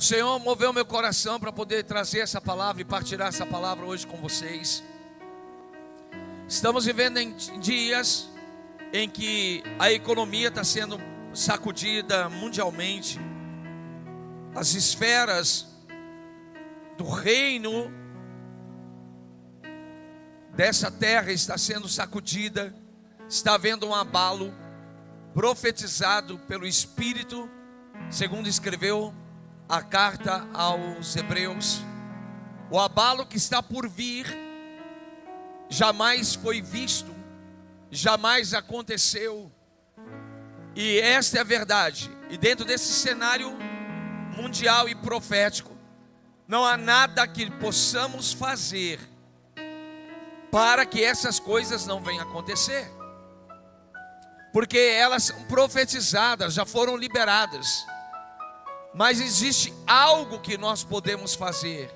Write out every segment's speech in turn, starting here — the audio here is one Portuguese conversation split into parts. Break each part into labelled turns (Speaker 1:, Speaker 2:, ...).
Speaker 1: Senhor moveu meu coração para poder trazer essa palavra e partilhar essa palavra hoje com vocês. Estamos vivendo em dias em que a economia está sendo sacudida mundialmente. As esferas do reino dessa terra está sendo sacudida. Está havendo um abalo profetizado pelo Espírito, segundo escreveu a carta aos Hebreus. O abalo que está por vir jamais foi visto, jamais aconteceu. E esta é a verdade. E dentro desse cenário mundial e profético, não há nada que possamos fazer para que essas coisas não venham a acontecer, porque elas são profetizadas, já foram liberadas. Mas existe algo que nós podemos fazer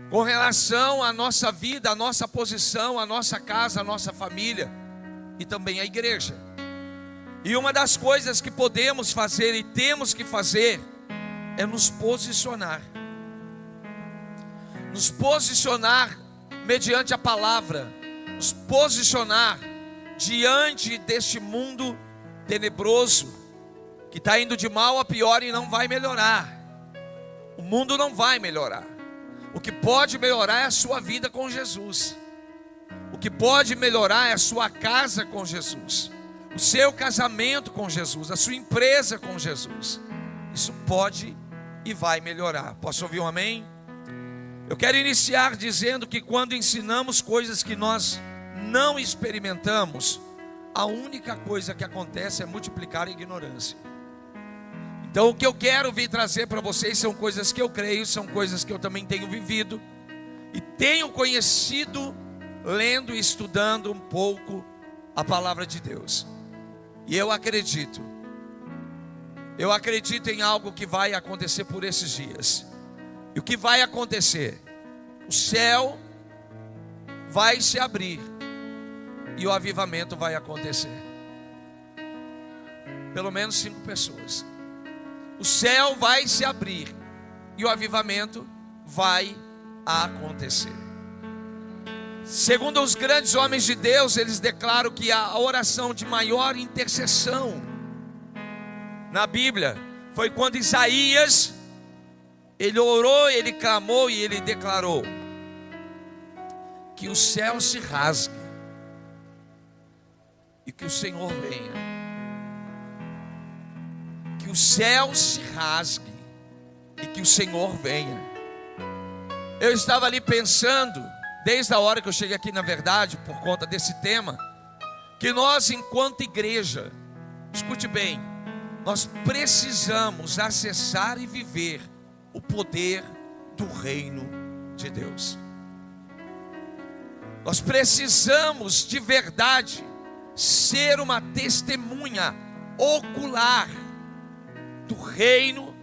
Speaker 1: com relação à nossa vida, à nossa posição, à nossa casa, à nossa família e também à igreja. E uma das coisas que podemos fazer e temos que fazer é nos posicionar. Nos posicionar mediante a palavra, nos posicionar diante deste mundo tenebroso, que está indo de mal a pior e não vai melhorar. O mundo não vai melhorar. O que pode melhorar é a sua vida com Jesus. O que pode melhorar é a sua casa com Jesus, o seu casamento com Jesus, a sua empresa com Jesus. Isso pode e vai melhorar. Posso ouvir um amém? Eu quero iniciar dizendo que quando ensinamos coisas que nós não experimentamos, a única coisa que acontece é multiplicar a ignorância. Então o que eu quero vir trazer para vocês são coisas que eu creio, são coisas que eu também tenho vivido e tenho conhecido, lendo e estudando um pouco a palavra de Deus. E eu acredito em algo que vai acontecer por esses dias. E o que vai acontecer? O céu vai se abrir e o avivamento vai acontecer. Pelo menos 5 pessoas. O céu vai se abrir e o avivamento vai acontecer. Segundo os grandes homens de Deus, eles declaram que a oração de maior intercessão na Bíblia foi quando Isaías, ele orou, ele clamou e ele declarou que o céu se rasgue e que o Senhor venha. Que o céu se rasgue e que o Senhor venha. Eu estava ali pensando, desde a hora que eu cheguei aqui, na verdade, por conta desse tema, que nós, enquanto igreja, escute bem, nós precisamos acessar e viver o poder do reino de Deus. Nós precisamos de verdade ser uma testemunha ocular do reino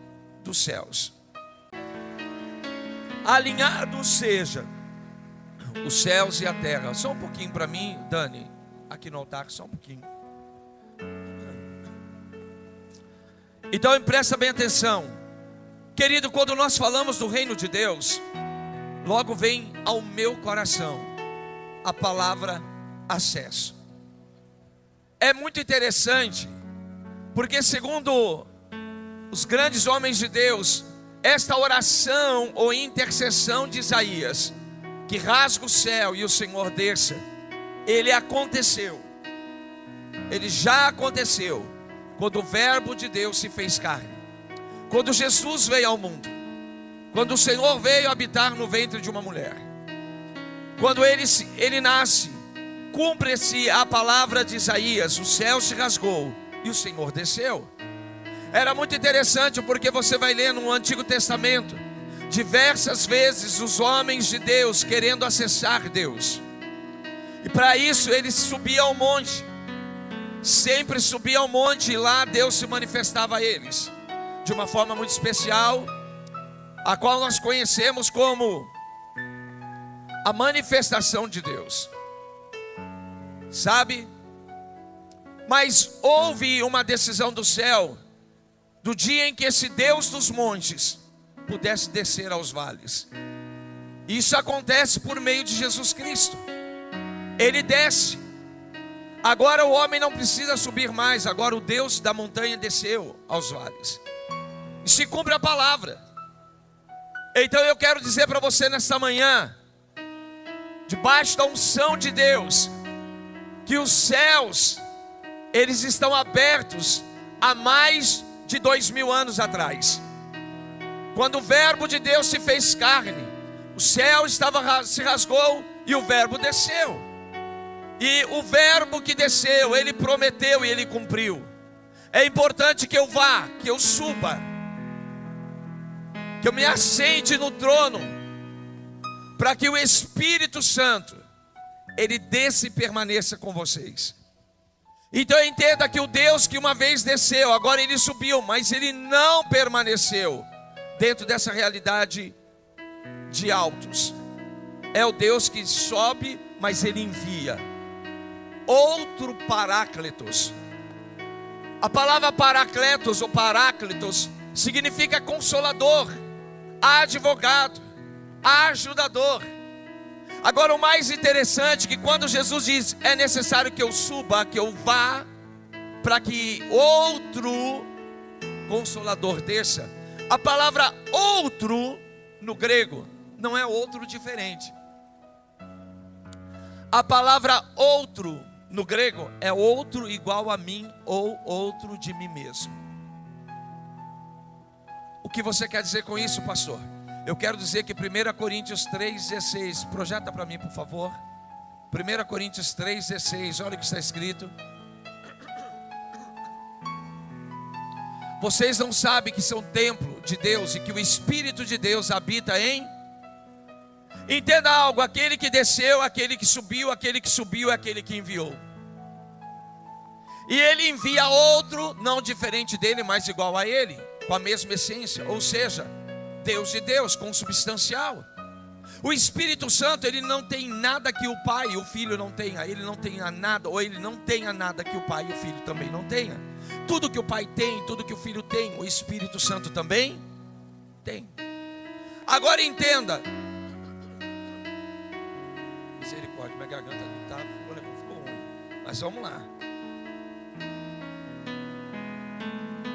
Speaker 1: dos céus. Alinhado seja os céus e a terra. Só um pouquinho para mim, Dani, aqui no altar, só um pouquinho. Então presta bem atenção, querido. Quando nós falamos do reino de Deus, logo vem ao meu coração a palavra acesso. É muito interessante, porque segundo os grandes homens de Deus, esta oração ou intercessão de Isaías, que rasga o céu e o Senhor desça, ele aconteceu. Ele já aconteceu quando o verbo de Deus se fez carne, quando Jesus veio ao mundo, quando o Senhor veio habitar no ventre de uma mulher. Quando ele nasce, cumpre-se a palavra de Isaías: o céu se rasgou e o Senhor desceu. Era muito interessante, porque você vai ler no Antigo Testamento diversas vezes os homens de Deus querendo acessar Deus, e para isso eles subiam ao monte, sempre subiam ao monte, e lá Deus se manifestava a eles de uma forma muito especial, a qual nós conhecemos como a manifestação de Deus, sabe? Mas houve uma decisão do céu do dia em que esse Deus dos montes pudesse descer aos vales. Isso acontece por meio de Jesus Cristo. Ele desce. Agora o homem não precisa subir mais. Agora o Deus da montanha desceu aos vales. E se cumpre a palavra. Então eu quero dizer para você nesta manhã, debaixo da unção de Deus, que os céus, eles estão abertos há mais de 2000 anos atrás. Quando o verbo de Deus se fez carne, o céu se rasgou e o verbo desceu. E o verbo que desceu, ele prometeu e ele cumpriu. É importante que eu vá, que eu suba, que eu me assente no trono, para que o Espírito Santo, ele desça e permaneça com vocês. Então entenda que o Deus que uma vez desceu, agora ele subiu, mas ele não permaneceu dentro dessa realidade de altos. É o Deus que sobe, mas ele envia outro Paráclitos. A palavra Paracletos ou Paráclitos significa consolador, advogado, ajudador. Agora o mais interessante é que quando Jesus diz, é necessário que eu suba, que eu vá, para que outro consolador desça. A palavra outro no grego não é outro diferente. A palavra outro no grego é outro igual a mim ou outro de mim mesmo. O que você quer dizer com isso, pastor? Eu quero dizer que 1 Coríntios 3,16, projeta para mim por favor. 1 Coríntios 3,16, olha o que está escrito. Vocês não sabem que são templo de Deus e que o Espírito de Deus habita em... Entenda algo, aquele que desceu, aquele que subiu é aquele que enviou. E ele envia outro, não diferente dele, mas igual a ele, com a mesma essência, ou seja, Deus de Deus, consubstancial. O Espírito Santo, ele não tem nada que o Pai e o Filho não tenha. Ele não tenha nada, ou ele não tenha nada que o Pai e o Filho também não tenha. Tudo que o Pai tem, tudo que o Filho tem, o Espírito Santo também tem. Agora entenda. Misericórdia, minha garganta não está, ficou ruim. Mas vamos lá.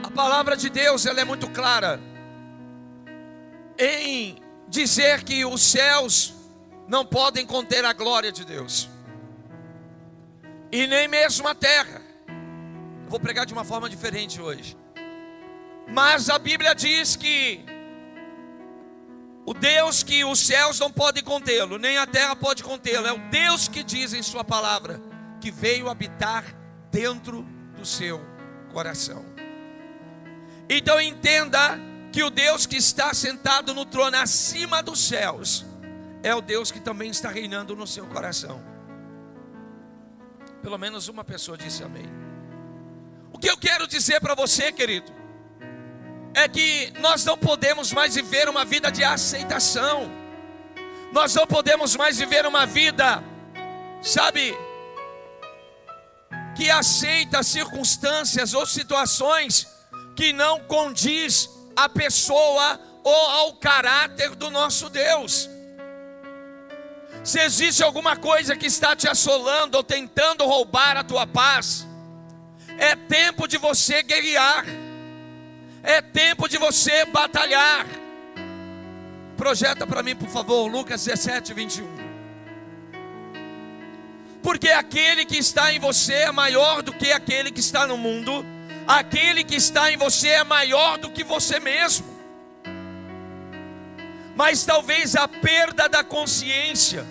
Speaker 1: A palavra de Deus, ela é muito clara em dizer que os céus não podem conter a glória de Deus, e nem mesmo a terra. Eu vou pregar de uma forma diferente hoje, mas a Bíblia diz que o Deus que os céus não podem contê-lo, nem a terra pode contê-lo, é o Deus que diz em sua palavra que veio habitar dentro do seu coração. Então entenda que o Deus que está sentado no trono acima dos céus é o Deus que também está reinando no seu coração. Pelo menos uma pessoa disse amém. O que eu quero dizer para você, querido, é que nós não podemos mais viver uma vida de aceitação. Nós não podemos mais viver uma vida, sabe, que aceita circunstâncias ou situações que não condiz à pessoa ou ao caráter do nosso Deus. Se existe alguma coisa que está te assolando ou tentando roubar a tua paz, é tempo de você guerrear, é tempo de você batalhar. Projeta para mim por favor Lucas 17, 21. Porque aquele que está em você é maior do que aquele que está no mundo. Aquele que está em você é maior do que você mesmo. Mas talvez a perda da consciência,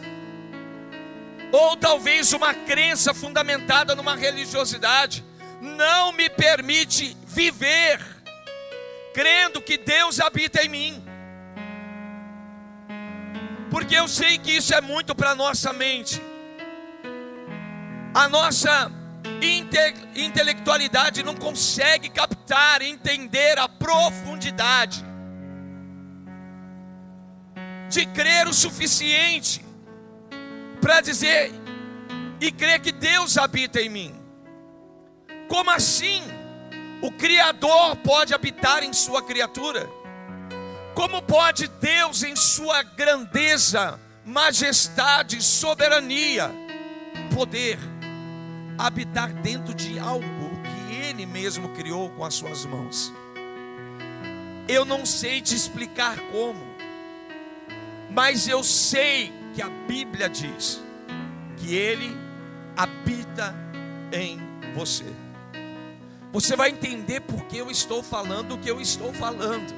Speaker 1: ou talvez uma crença fundamentada numa religiosidade, não me permite viver crendo que Deus habita em mim. Porque eu sei que isso é muito para a nossa mente. A nossa intelectualidade não consegue captar, entender a profundidade de crer o suficiente para dizer e crer que Deus habita em mim. Como assim? O Criador pode habitar em sua criatura. Como pode Deus, em sua grandeza, majestade, soberania, poder habitar dentro de algo que Ele mesmo criou com as suas mãos? Eu não sei te explicar como, mas eu sei que a Bíblia diz que Ele habita em você. Você vai entender por que eu estou falando o que eu estou falando.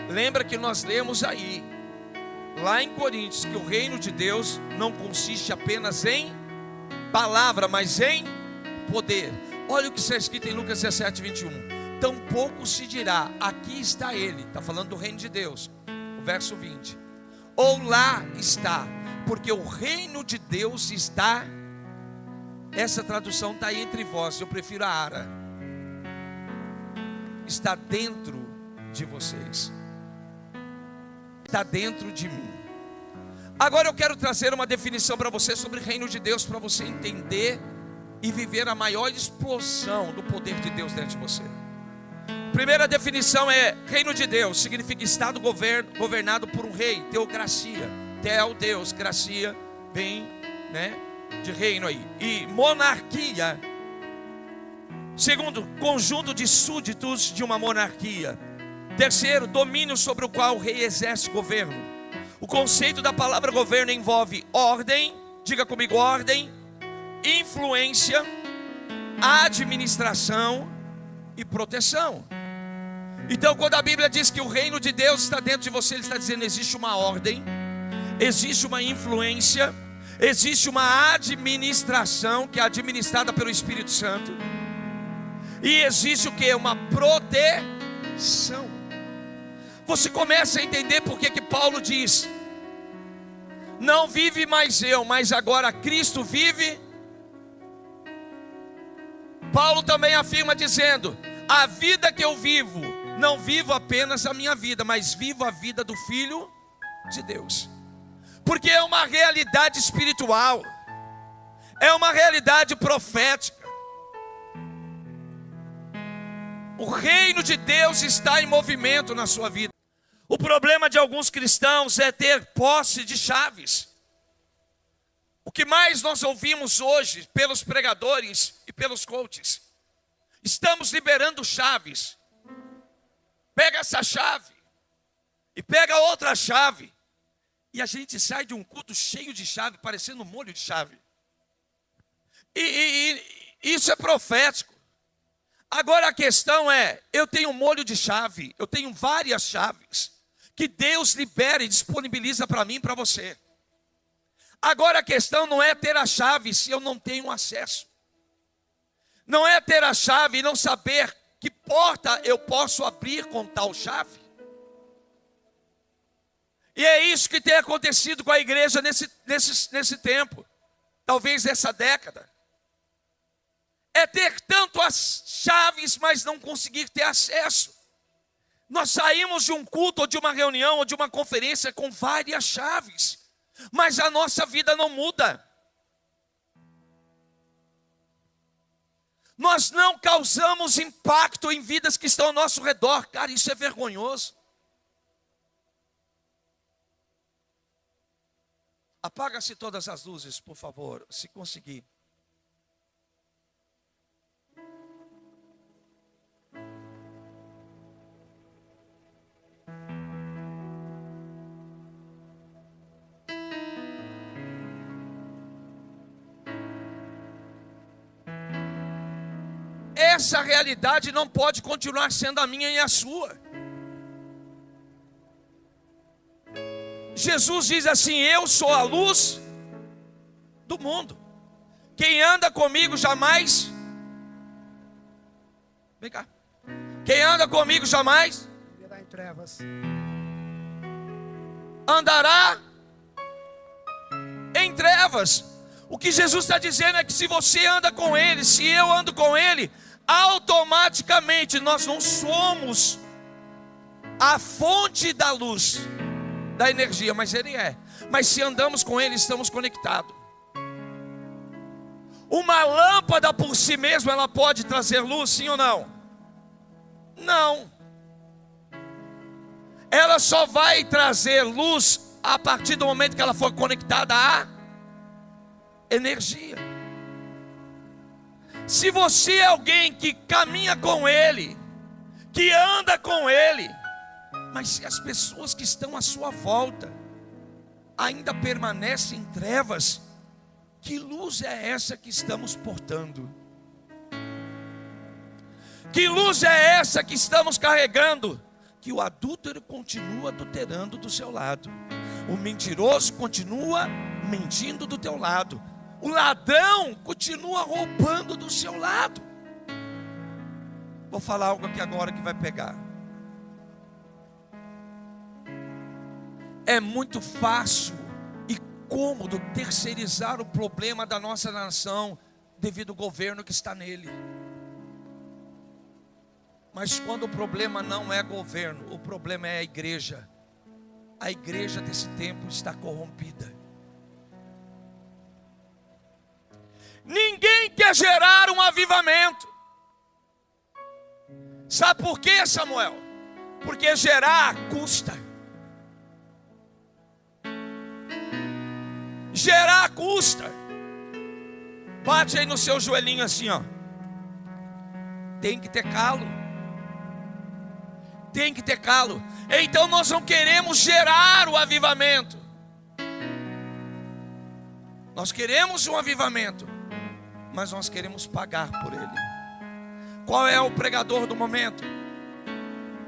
Speaker 1: Lembra que nós lemos aí, lá em Coríntios, que o reino de Deus não consiste apenas em palavra, mas em poder. Olha o que está escrito em Lucas 17, 21. Tampouco se dirá, aqui está ele. Está falando do reino de Deus, o verso 20. Ou lá está, porque o reino de Deus está. Essa tradução está entre vós, eu prefiro a Ara. Está dentro de vocês. Está dentro de mim. Agora eu quero trazer uma definição para você sobre o reino de Deus, para você entender e viver a maior explosão do poder de Deus dentro de você. Primeira definição é: reino de Deus significa estado governado por um rei, teocracia. Tel, Deus, gracia, vem, de reino aí. E monarquia, segundo, conjunto de súditos de uma monarquia. Terceiro, domínio sobre o qual o rei exerce governo. O conceito da palavra governo envolve ordem, diga comigo, ordem, influência, administração e proteção. Então, quando a Bíblia diz que o reino de Deus está dentro de você, Ele está dizendo: existe uma ordem, existe uma influência, existe uma administração que é administrada pelo Espírito Santo, e existe o que? Uma proteção. Você começa a entender por que Paulo diz: não vive mais eu, mas agora Cristo vive. Paulo também afirma dizendo: a vida que eu vivo, não vivo apenas a minha vida, mas vivo a vida do Filho de Deus. Porque é uma realidade espiritual, é uma realidade profética. O reino de Deus está em movimento na sua vida. O problema de alguns cristãos é ter posse de chaves. O que mais nós ouvimos hoje pelos pregadores e pelos coaches: estamos liberando chaves. Pega essa chave e pega outra chave, e a gente sai de um culto cheio de chave, parecendo um molho de chave. E isso é profético. Agora a questão é: eu tenho um molho de chave, eu tenho várias chaves que Deus libera e disponibiliza para mim e para você. Agora a questão não é ter a chave se eu não tenho acesso. Não é ter a chave e não saber que porta eu posso abrir com tal chave. E é isso que tem acontecido com a igreja nesse tempo, talvez nessa década. É ter tanto as chaves, mas não conseguir ter acesso. Nós saímos de um culto, ou de uma reunião, ou de uma conferência com várias chaves, mas a nossa vida não muda. Nós não causamos impacto em vidas que estão ao nosso redor. Cara, isso é vergonhoso. Apaga-se todas as luzes, por favor, se conseguir. Essa realidade não pode continuar sendo a minha e a sua. Jesus diz assim: eu sou a luz do mundo. Quem anda comigo jamais. Vem cá. Quem anda comigo jamais
Speaker 2: andará em trevas.
Speaker 1: Andará em trevas. O que Jesus está dizendo é que se você anda com Ele, se eu ando com Ele, automaticamente nós não somos a fonte da luz, da energia, mas Ele é. Mas se andamos com Ele, estamos conectados. Uma lâmpada por si mesma, ela pode trazer luz, sim ou não? Não. Ela só vai trazer luz a partir do momento que ela for conectada à energia. Se você é alguém que caminha com Ele, que anda com Ele, mas se as pessoas que estão à sua volta ainda permanecem em trevas, que luz é essa que estamos portando? Que luz é essa que estamos carregando? Que o adúltero continua adulterando do seu lado, o mentiroso continua mentindo do teu lado, o ladrão continua roubando do seu lado. Vou falar algo aqui agora que vai pegar. É muito fácil e cômodo terceirizar o problema da nossa nação devido ao governo que está nele. Mas quando o problema não é governo, o problema é a igreja. A igreja desse tempo está corrompida. Ninguém quer gerar um avivamento. Sabe por quê, Samuel? Porque gerar custa. Gerar custa. Bate aí no seu joelhinho assim, ó. Tem que ter calo. Tem que ter calo. Então nós não queremos gerar o avivamento. Nós queremos um avivamento, mas nós queremos pagar por ele. Qual é o pregador do momento?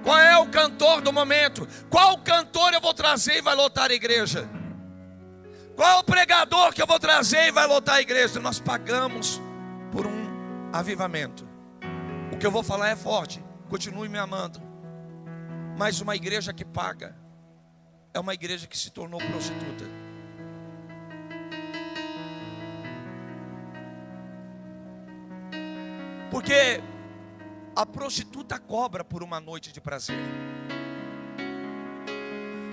Speaker 1: Qual é o cantor do momento? Qual cantor eu vou trazer e vai lotar a igreja? Qual é o pregador que eu vou trazer e vai lotar a igreja? Nós pagamos por um avivamento. O que eu vou falar é forte. Continue me amando. Mas uma igreja que paga é uma igreja que se tornou prostituta. Porque a prostituta cobra por uma noite de prazer.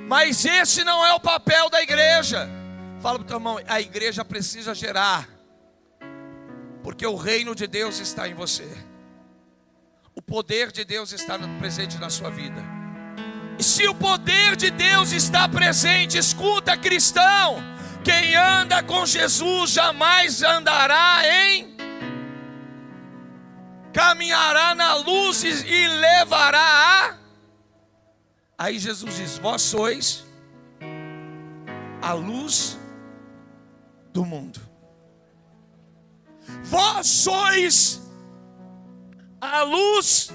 Speaker 1: Mas esse não é o papel da igreja. Fala para o teu irmão, a igreja precisa gerar, porque o reino de Deus está em você. O poder de Deus está presente na sua vida. E se o poder de Deus está presente, escuta, cristão, quem anda com Jesus jamais andará caminhará na luz e levará Aí Jesus diz: vós sois a luz do mundo. Vós sois a luz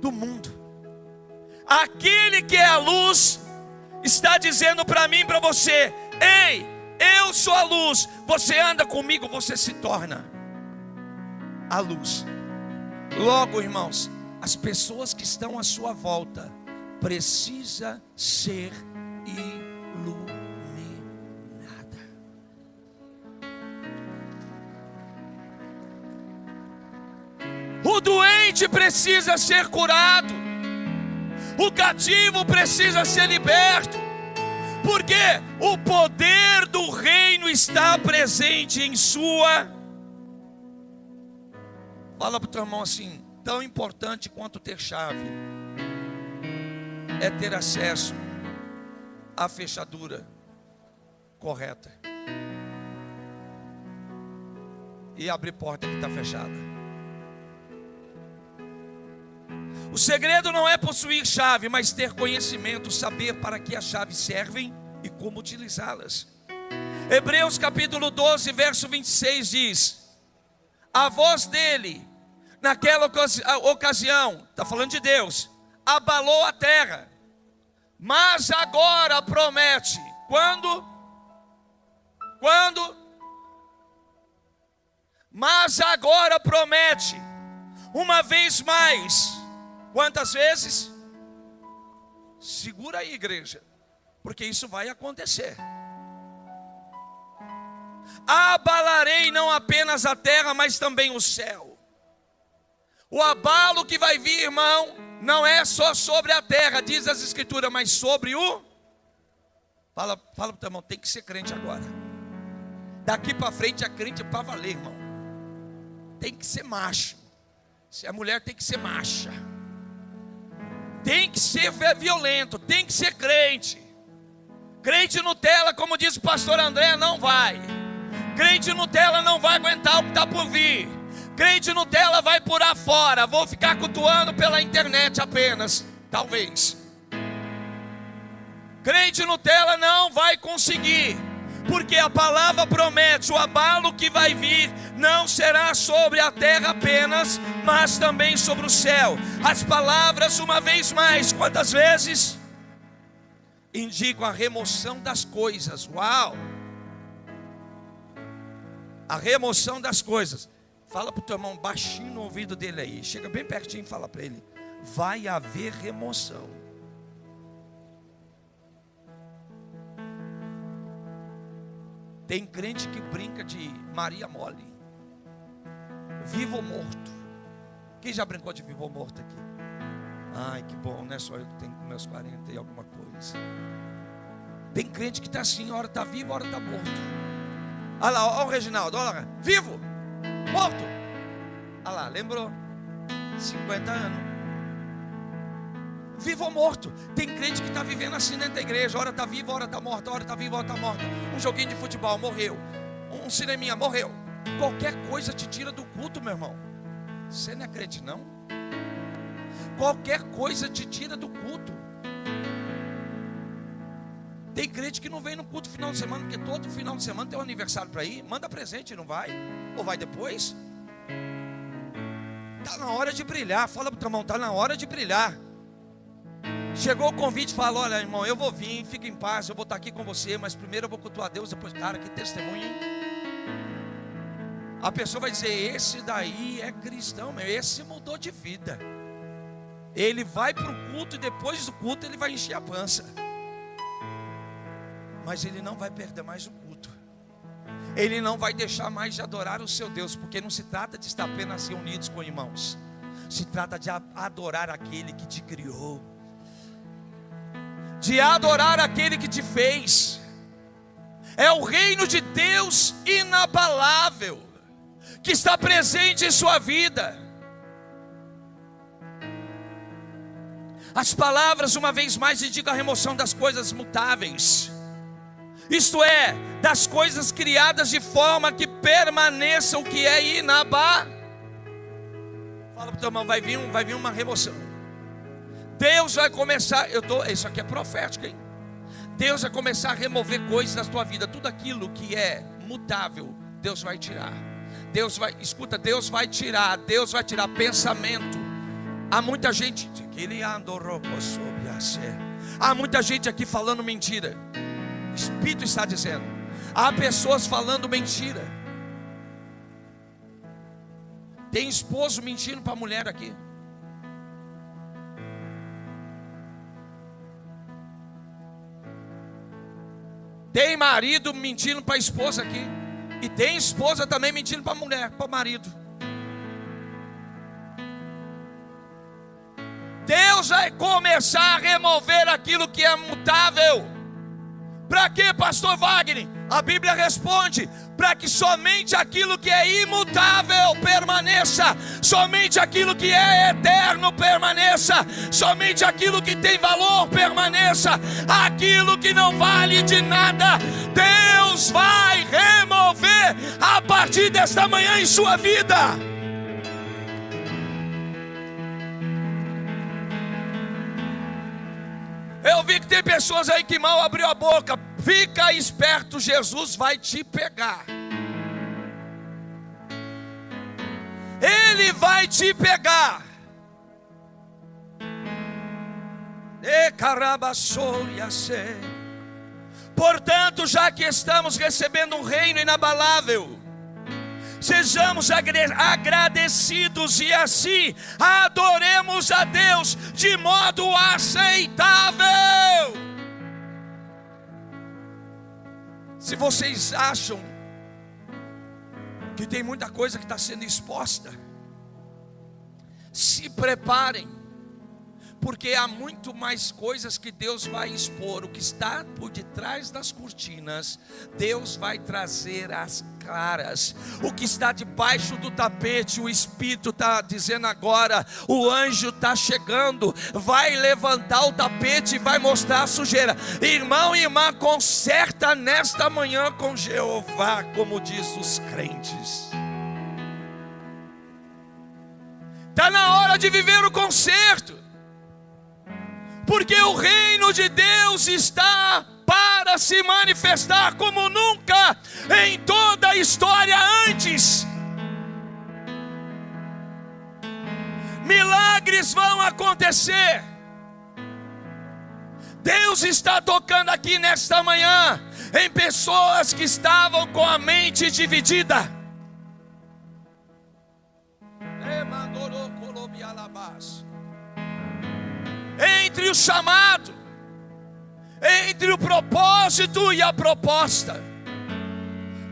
Speaker 1: do mundo. Aquele que é a luz está dizendo para mim e para você: ei, eu sou a luz. Você anda comigo, você se torna a luz. Logo, irmãos, as pessoas que estão à sua volta precisam ser iluminadas. O doente precisa ser curado. O cativo precisa ser liberto. Porque o poder do reino está presente em sua. Fala para o teu irmão assim: tão importante quanto ter chave é ter acesso à fechadura correta e abrir porta que está fechada. O segredo não é possuir chave, mas ter conhecimento, saber para que as chaves servem e como utilizá-las. Hebreus capítulo 12, verso 26 diz: a voz dele, naquela ocasião, está falando de Deus, abalou a terra, mas agora promete. Quando? Mas agora promete, uma vez mais. Quantas vezes? Segura aí, igreja, porque isso vai acontecer. Abalarei não apenas a terra, mas também o céu. O abalo que vai vir, irmão, não é só sobre a terra, diz as escrituras, mas sobre o... Fala para o teu irmão, tem que ser crente agora. Daqui para frente é crente para valer, irmão. tem que ser macho. Se a mulher tem que ser macha. Tem que ser violento, tem que ser crente. Crente Nutella, como diz o pastor André, não vai. Crente Nutella não vai aguentar o que está por vir. Crente Nutella vai por fora. Vou ficar cultuando pela internet apenas, talvez. Crente Nutella não vai conseguir, porque a palavra promete: o abalo que vai vir não será sobre a terra apenas, mas também sobre o céu. As palavras, uma vez mais, quantas vezes? Indicam a remoção das coisas. Uau! A remoção das coisas. Fala para o teu irmão baixinho no ouvido dele aí. Chega bem pertinho e fala para ele: vai haver remoção. Tem crente que brinca de Maria mole, vivo ou morto. Quem já brincou de vivo ou morto aqui? Ai, que bom, não é só eu que tenho com meus 40 e alguma coisa. Tem crente que está assim, hora está vivo, hora está morto. Olha lá, olha o Reginaldo, olha lá, vivo, morto. Olha lá, lembrou? 50 anos. Vivo ou morto. Tem crente que está vivendo assim dentro da igreja. Hora está vivo, hora está morta, hora está vivo, hora está morta. Um joguinho de futebol, morreu. Um cineminha, morreu. Qualquer coisa te tira do culto, meu irmão. Você não é crente, não? Qualquer coisa te tira do culto. Tem crente que não vem no culto final de semana, porque todo final de semana tem um aniversário para ir. Manda presente, não vai? Ou vai depois? Está na hora de brilhar. Fala para o teu irmão, está na hora de brilhar. Chegou o convite, fala: olha, irmão, eu vou vir, fica em paz, eu vou estar aqui com você, mas primeiro eu vou cultuar a Deus, depois, cara, que testemunho, hein? A pessoa vai dizer: esse daí é cristão, meu, esse mudou de vida. Ele vai para o culto e depois do culto ele vai encher a pança. Mas ele não vai perder mais o culto. Ele não vai deixar mais de adorar o seu Deus, porque não se trata de estar apenas reunidos com irmãos. Se trata de adorar aquele que te criou, de adorar aquele que te fez. É o reino de Deus inabalável que está presente em sua vida. As palavras, uma vez mais, indicam a remoção das coisas mutáveis, isto é, das coisas criadas de forma que permaneça o que é inabalável. Fala para o teu irmão, vai vir uma remoção. Deus vai começar, isso aqui é profético, hein? Deus vai começar a remover coisas da tua vida. Tudo aquilo que é mutável, Deus vai tirar. Deus vai tirar pensamento. Há muita gente aqui falando mentira. O Espírito está dizendo. Há pessoas falando mentira. Tem esposo mentindo para a mulher aqui. Tem marido mentindo para a esposa aqui. E tem esposa também mentindo para a mulher, para o marido. Deus vai começar a remover aquilo que é mutável. Para quê, pastor Wagner? A Bíblia responde: para que somente aquilo que é imutável permaneça, somente aquilo que é eterno permaneça, somente aquilo que tem valor permaneça, aquilo que não vale de nada, Deus vai remover a partir desta manhã em sua vida. Eu vi que tem pessoas aí que mal abriu a boca. Fica esperto, Jesus vai te pegar. Ele vai te pegar. Portanto, já que estamos recebendo um reino inabalável, sejamos agradecidos e assim adoremos a Deus de modo aceitável. Se vocês acham que tem muita coisa que está sendo exposta, se preparem, porque há muito mais coisas que Deus vai expor. O que está por detrás das cortinas, Deus vai trazer as claras. O que está debaixo do tapete, o Espírito está dizendo agora: o anjo está chegando, vai levantar o tapete e vai mostrar a sujeira. Irmão e irmã, conserta nesta manhã com Jeová, como diz os crentes. Está na hora de viver o conserto, porque o reino de Deus está para se manifestar como nunca em toda a história antes. Milagres vão acontecer. Deus está tocando aqui nesta manhã em pessoas que estavam com a mente dividida. Entre o chamado, entre o propósito e a proposta.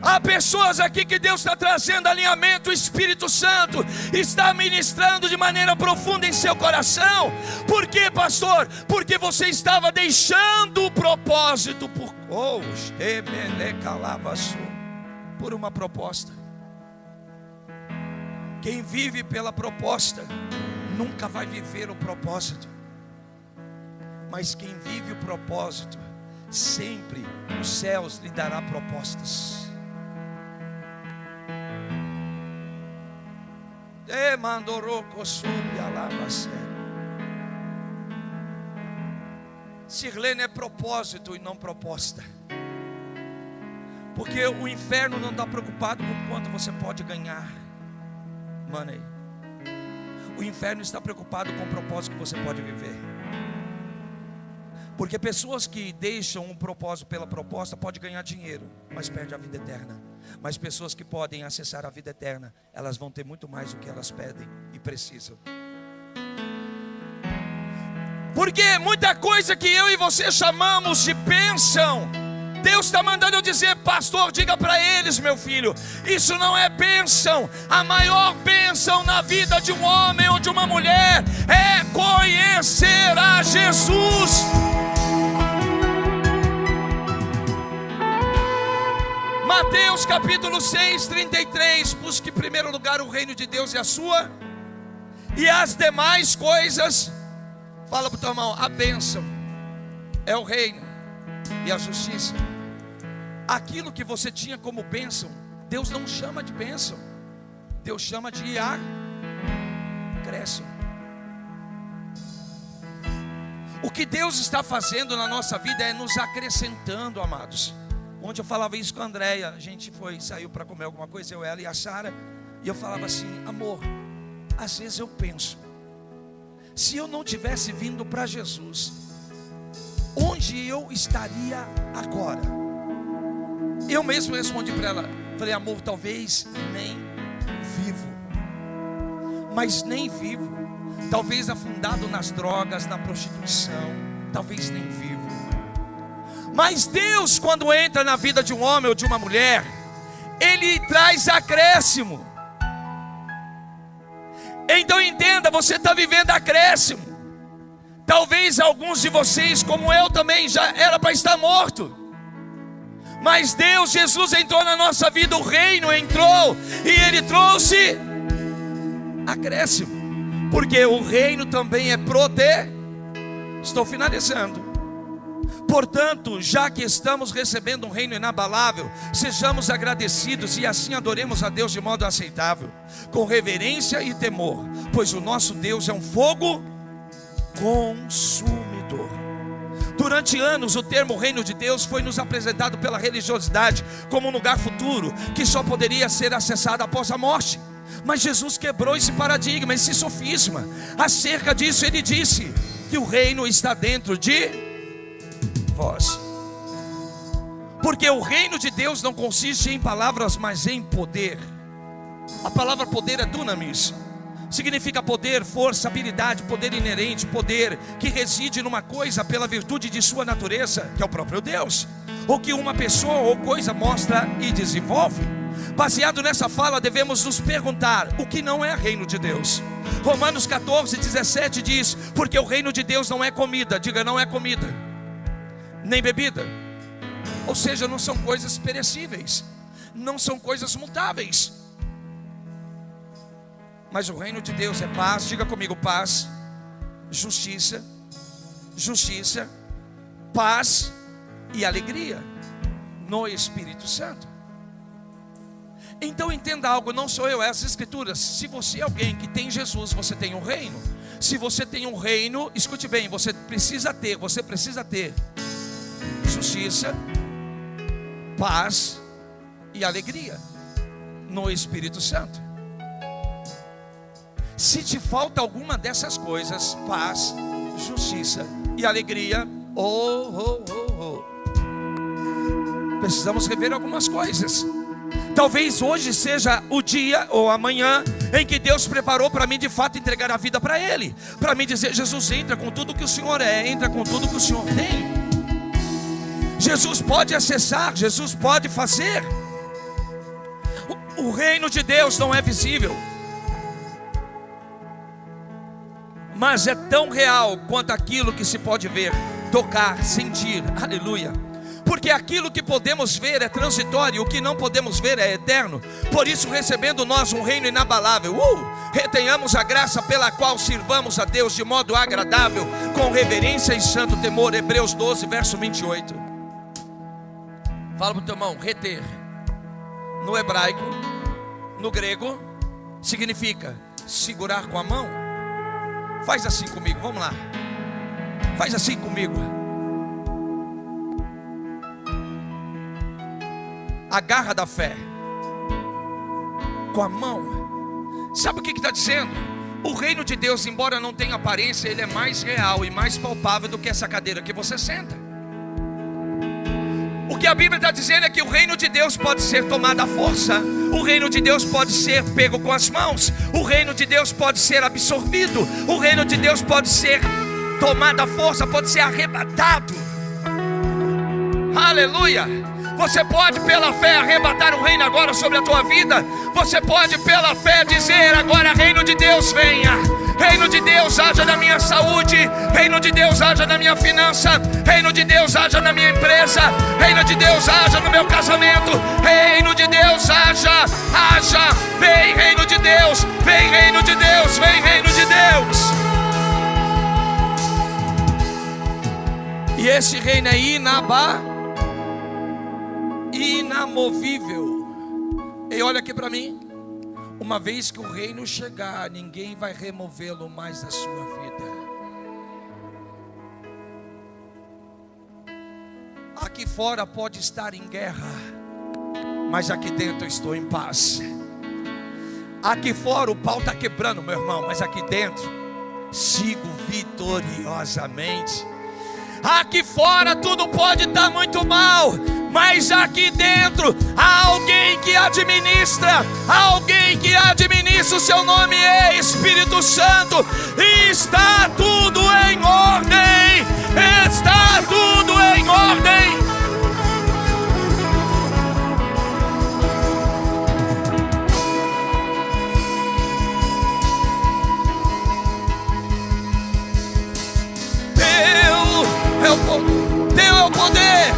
Speaker 1: Há pessoas aqui que Deus está trazendo alinhamento. O Espírito Santo está ministrando de maneira profunda em seu coração. Por quê, pastor? Porque você estava deixando o propósito por uma proposta. Quem vive pela proposta nunca vai viver o propósito. Mas quem vive o propósito, sempre os céus lhe dará propostas. Sirlene é propósito e não proposta. Porque o inferno não está preocupado com quanto você pode ganhar. Money. O inferno está preocupado com o propósito que você pode viver. Porque pessoas que deixam um propósito pela proposta podem ganhar dinheiro, mas perdem a vida eterna. Mas pessoas que podem acessar a vida eterna, elas vão ter muito mais do que elas pedem e precisam. Porque muita coisa que eu e você chamamos de bênção, Deus está mandando eu dizer: pastor, diga para eles, meu filho, isso não é bênção. A maior bênção na vida de um homem ou de uma mulher é conhecer a Jesus. Mateus capítulo 6, 33. Busque em primeiro lugar o reino de Deus e a sua, e as demais coisas. Fala para o teu irmão: a bênção é o reino e a justiça. Aquilo que você tinha como bênção, Deus não chama de bênção, Deus chama de acréscimo. O que Deus está fazendo na nossa vida é nos acrescentando, amados. Ontem eu falava isso com a Andréia. A gente saiu para comer alguma coisa, eu, ela e a Sara. E eu falava assim: amor, às vezes eu penso, se eu não tivesse vindo para Jesus, onde eu estaria agora? Eu mesmo respondi para ela, falei: amor, talvez nem vivo. Mas nem vivo. Talvez afundado nas drogas, na prostituição. Talvez nem vivo. Mas Deus, quando entra na vida de um homem ou de uma mulher, Ele traz acréscimo. Então entenda, você está vivendo acréscimo. Talvez alguns de vocês, como eu também, já era para estar morto. Mas Deus, Jesus entrou na nossa vida, o reino entrou, e Ele trouxe acréscimo. Porque o reino também é Estou finalizando. Portanto, já que estamos recebendo um reino inabalável, sejamos agradecidos e assim adoremos a Deus de modo aceitável, com reverência e temor, pois o nosso Deus é um fogo consumidor. Durante anos o termo reino de Deus foi nos apresentado pela religiosidade como um lugar futuro que só poderia ser acessado após a morte. Mas Jesus quebrou esse paradigma, esse sofisma. Acerca disso Ele disse que o reino está dentro de vós. Porque o reino de Deus não consiste em palavras, mas em poder. A palavra poder é dunamis. Significa poder, força, habilidade, poder inerente, poder que reside numa coisa pela virtude de sua natureza, que é o próprio Deus, ou que uma pessoa ou coisa mostra e desenvolve. Baseado nessa fala, devemos nos perguntar: o que não é reino de Deus? Romanos 14, 17 diz: porque o reino de Deus não é comida. Diga: não é comida nem bebida, ou seja, não são coisas perecíveis, não são coisas mutáveis. Mas o reino de Deus é paz, diga comigo, paz, justiça, paz e alegria no Espírito Santo. Então entenda algo, não sou eu, é as Escrituras. Se você é alguém que tem Jesus, você tem um reino. Se você tem um reino, escute bem, você precisa ter justiça, paz e alegria no Espírito Santo. Se te falta alguma dessas coisas, paz, justiça e alegria, precisamos rever algumas coisas. Talvez hoje seja o dia ou amanhã em que Deus preparou para mim de fato entregar a vida para Ele, para mim dizer: Jesus, entra com tudo que o Senhor é, entra com tudo que o Senhor tem. Jesus pode acessar, Jesus pode fazer. O reino de Deus não é visível, mas é tão real quanto aquilo que se pode ver, tocar, sentir. Aleluia. Porque aquilo que podemos ver é transitório, o que não podemos ver é eterno. Por isso, recebendo nós um reino inabalável, retenhamos a graça pela qual sirvamos a Deus de modo agradável, com reverência e santo temor. Hebreus 12, verso 28. Fala para o teu irmão, reter no hebraico, no grego, significa segurar com a mão. Faz assim comigo, vamos lá. Faz assim comigo. A garra da fé com a mão. Sabe o que está dizendo? O reino de Deus, embora não tenha aparência, ele é mais real e mais palpável do que essa cadeira que você senta. O que a Bíblia está dizendo é que o reino de Deus pode ser tomado à força, o reino de Deus pode ser pego com as mãos, o reino de Deus pode ser absorvido, o reino de Deus pode ser tomado à força, pode ser arrebatado. Aleluia! Você pode pela fé arrebatar o reino agora sobre a tua vida. Você pode pela fé dizer agora: reino de Deus venha. Reino de Deus haja na minha saúde. Reino de Deus haja na minha finança. Reino de Deus haja na minha empresa. Reino de Deus haja no meu casamento. Reino de Deus haja. Vem reino de Deus. Vem reino de Deus. Vem reino de Deus. E esse reino é inamovível. E olha aqui para mim. Uma vez que o reino chegar, ninguém vai removê-lo mais da sua vida. Aqui fora pode estar em guerra, mas aqui dentro eu estou em paz. Aqui fora o pau está quebrando, meu irmão, mas aqui dentro sigo vitoriosamente. Aqui fora tudo pode estar muito mal, mas aqui dentro há alguém que administra, o seu nome é Espírito Santo, e está tudo em ordem, está tudo em ordem. Teu é o poder.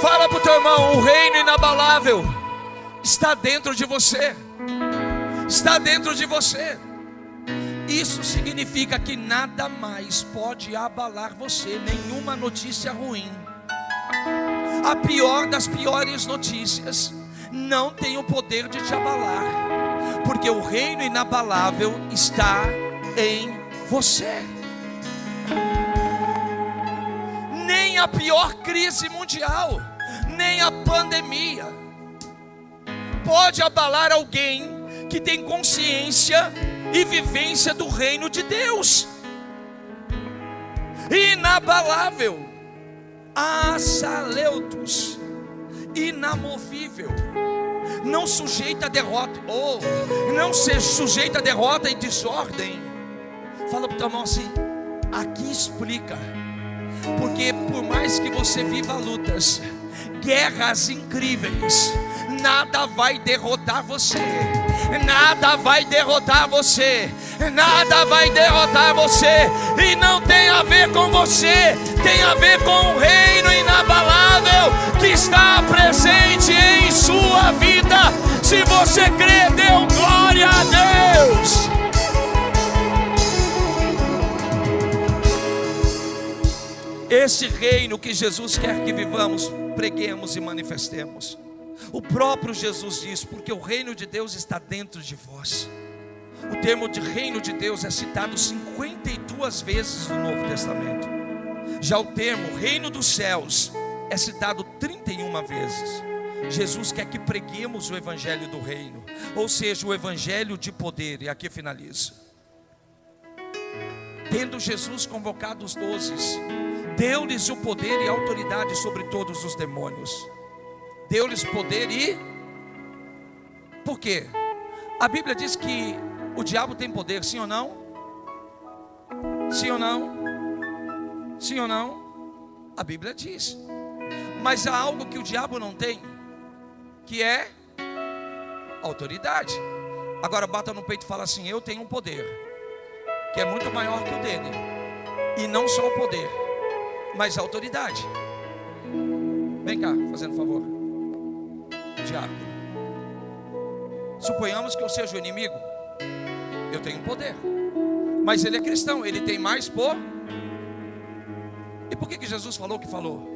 Speaker 1: Fala para o teu irmão: o reino inabalável está dentro de você. Está dentro de você. Isso significa que nada mais pode abalar você, nenhuma notícia ruim. A pior das piores notícias não tem o poder de te abalar, porque o reino inabalável está em você. Nem a pior crise mundial, nem a pandemia pode abalar alguém que tem consciência e vivência do reino de Deus. Inabalável, assaleutos, inamovível, não sujeita a derrota, não ser sujeita a derrota e desordem. Fala para o teu irmão assim: aqui explica, porque por mais que você viva lutas, guerras incríveis. Nada vai derrotar você. Nada vai derrotar você. Nada vai derrotar você. E não tem a ver com você. Tem a ver com o reino inabalável que está presente em sua vida. Se você crê, dê glória a Deus. Esse reino que Jesus quer que vivamos, preguemos e manifestemos. O próprio Jesus diz: porque o reino de Deus está dentro de vós. O termo de reino de Deus é citado 52 vezes no Novo Testamento. Já o termo reino dos céus é citado 31 vezes. Jesus quer que preguemos o evangelho do reino, ou seja, o evangelho de poder. E aqui finalizo. Tendo Jesus convocado os 12, deu-lhes o poder e autoridade sobre todos os demônios. Deu-lhes poder e... Por quê? A Bíblia diz que o diabo tem poder, sim ou não? Sim ou não? Sim ou não? A Bíblia diz. Mas há algo que o diabo não tem, que é autoridade. Agora bata no peito e fala assim: eu tenho um poder que é muito maior que o dele. E não só o poder, mas a autoridade. Vem cá, fazendo favor. Diabo, suponhamos que eu seja o inimigo. Eu tenho poder, mas ele é cristão, ele tem mais poder. E por que Jesus falou o que falou?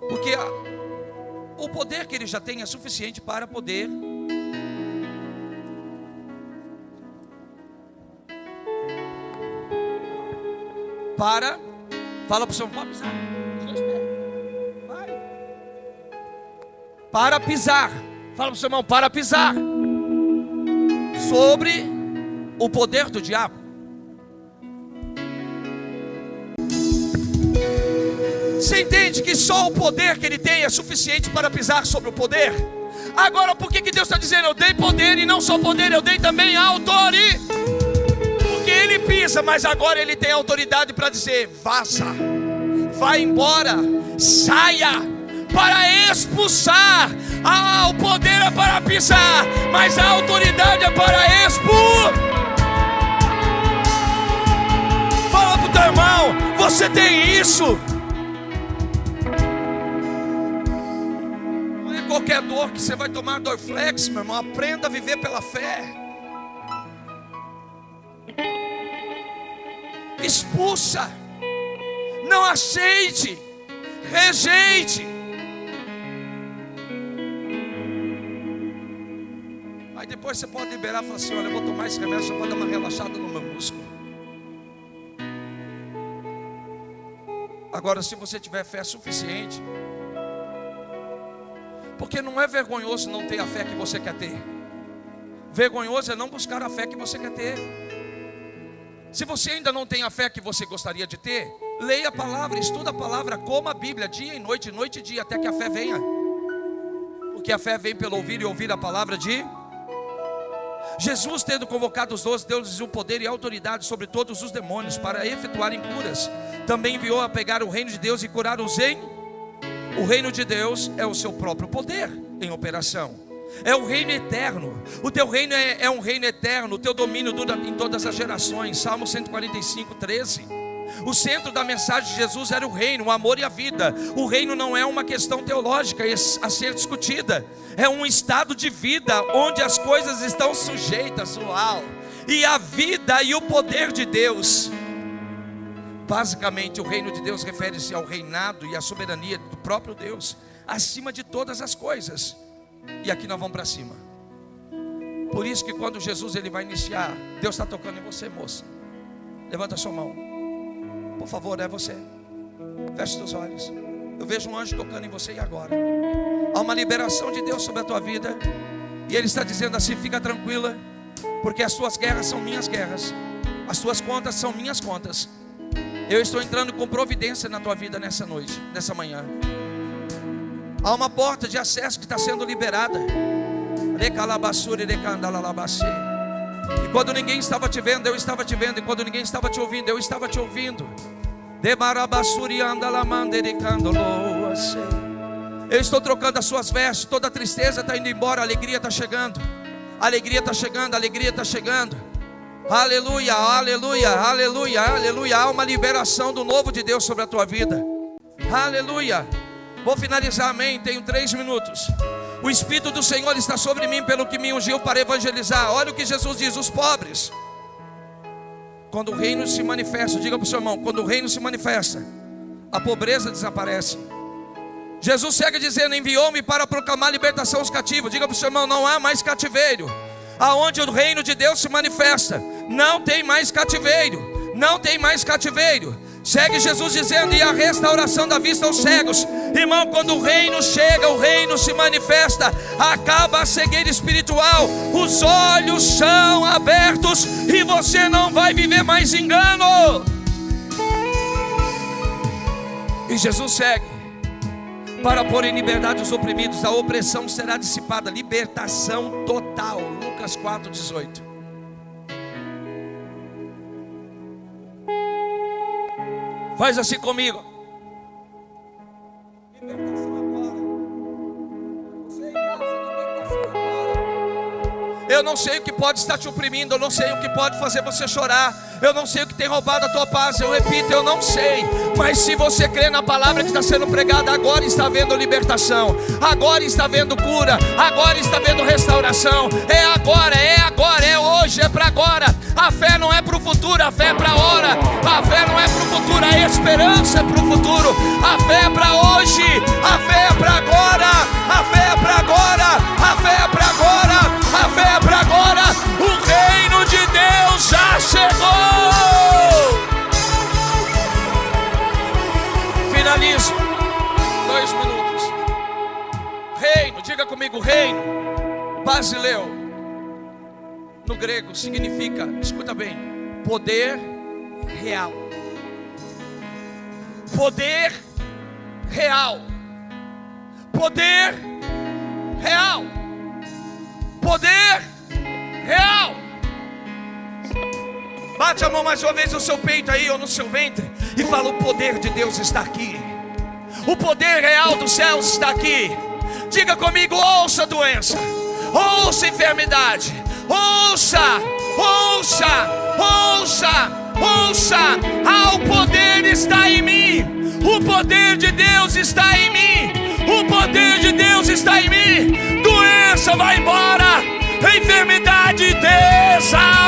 Speaker 1: Porque o poder que ele já tem é suficiente para poder fala para o seu irmão: pisar. Vai. Para pisar. Fala para o seu irmão: para pisar sobre o poder do diabo. Você entende que só o poder que ele tem é suficiente para pisar sobre o poder? Agora, por que Deus está dizendo: eu dei poder, e não só poder, eu dei também autoridade? Porque ele pisa, mas agora ele tem autoridade para dizer: vaza, vai embora, saia, para expulsar. O poder é para pisar, mas a autoridade é para expor. Fala para o teu irmão: você tem isso. Não é qualquer dor que você vai tomar Dorflex, meu irmão. Aprenda a viver pela fé. Expulsa, não aceite, rejeite. Aí depois você pode liberar e falar assim: olha, eu vou tomar esse remédio só para dar uma relaxada no meu músculo. Agora, se você tiver fé suficiente, porque não é vergonhoso não ter a fé que você quer ter. Vergonhoso é não buscar a fé que você quer ter. Se você ainda não tem a fé que você gostaria de ter, leia a palavra, estuda a palavra, coma a Bíblia dia e noite e dia, até que a fé venha. Porque a fé vem pelo ouvir e ouvir a palavra de Jesus. Tendo convocado os 12, deu-lhes o poder e a autoridade sobre todos os demônios para efetuarem curas. Também enviou a pegar o reino de Deus e curar-os em... O reino de Deus é o seu próprio poder em operação. É o reino eterno. O teu reino é um reino eterno. O teu domínio dura em todas as gerações. Salmo 145, 13. O centro da mensagem de Jesus era o reino, o amor e a vida. O reino não é uma questão teológica a ser discutida. É um estado de vida onde as coisas estão sujeitas. Uau! E a vida e o poder de Deus. Basicamente, o reino de Deus refere-se ao reinado e à soberania do próprio Deus, acima de todas as coisas. E aqui nós vamos para cima. Por isso que quando Jesus ele vai iniciar, Deus está tocando em você, moça. Levanta a sua mão, por favor, é você. Feche seus olhos. Eu vejo um anjo tocando em você e agora há uma liberação de Deus sobre a tua vida. E Ele está dizendo assim: fica tranquila, porque as tuas guerras são minhas guerras, as tuas contas são minhas contas. Eu estou entrando com providência na tua vida nessa noite, nessa manhã. Há uma porta de acesso que está sendo liberada. E quando ninguém estava te vendo, eu estava te vendo. E quando ninguém estava te ouvindo, eu estava te ouvindo. Eu estou trocando as suas vestes. Toda tristeza está indo embora, a alegria está chegando. A alegria está chegando, a alegria está chegando. Aleluia, aleluia, aleluia, aleluia. Há uma liberação do novo de Deus sobre a tua vida. Aleluia. Vou finalizar, amém. Tenho 3 minutos. O Espírito do Senhor está sobre mim, pelo que me ungiu para evangelizar. Olha o que Jesus diz: os pobres. Quando o reino se manifesta, diga para o seu irmão, quando o reino se manifesta, a pobreza desaparece. Jesus segue dizendo: enviou-me para proclamar libertação aos cativos. Diga para o seu irmão, não há mais cativeiro. Aonde o reino de Deus se manifesta, não tem mais cativeiro. Não tem mais cativeiro. Segue Jesus dizendo: e a restauração da vista aos cegos. Irmão, quando o reino chega, o reino se manifesta, acaba a cegueira espiritual, os olhos são abertos e você não vai viver mais engano. E Jesus segue: para pôr em liberdade os oprimidos, a opressão será dissipada. Libertação total. Lucas 4:18. Faz assim comigo. Libertação agora. Eu não sei o que pode estar te oprimindo. Eu não sei o que pode fazer você chorar. Eu não sei o que tem roubado a tua paz. Eu repito, eu não sei. Mas se você crê na palavra que está sendo pregada, agora está havendo libertação, agora está havendo cura, agora está havendo restauração. É agora, é hoje, é para agora. A fé não é para o futuro, a fé é para a hora. A fé não é para o futuro, a esperança é para o futuro. A fé é para hoje, a fé é para agora. A fé é para agora, a fé é para agora, a fé é para agora. O reino de Deus já chegou. Finalizo. 2 minutos. Reino, diga comigo, reino. Basileu, no grego significa, escuta bem, poder real. Poder real. Poder real. Poder real. Bate a mão mais uma vez no seu peito aí, ou no seu ventre, e fala: o poder de Deus está aqui. O poder real dos céus está aqui. Diga comigo: ouça doença, ouça enfermidade, ouça, ouça, ouça, ouça. Ah, o poder está em mim. O poder de Deus está em mim. O poder de Deus está em mim. Doença vai embora, enfermidade desapareça,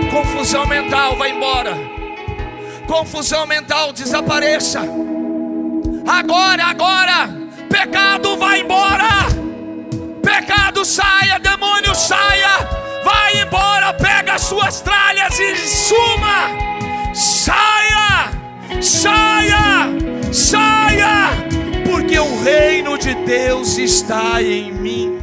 Speaker 1: confusão mental vai embora, confusão mental desapareça. Agora, pecado vai embora, pecado saia, demônio saia, vai embora, pega as suas tralhas e suma, saia, saia, saia, porque o reino de Deus está em mim.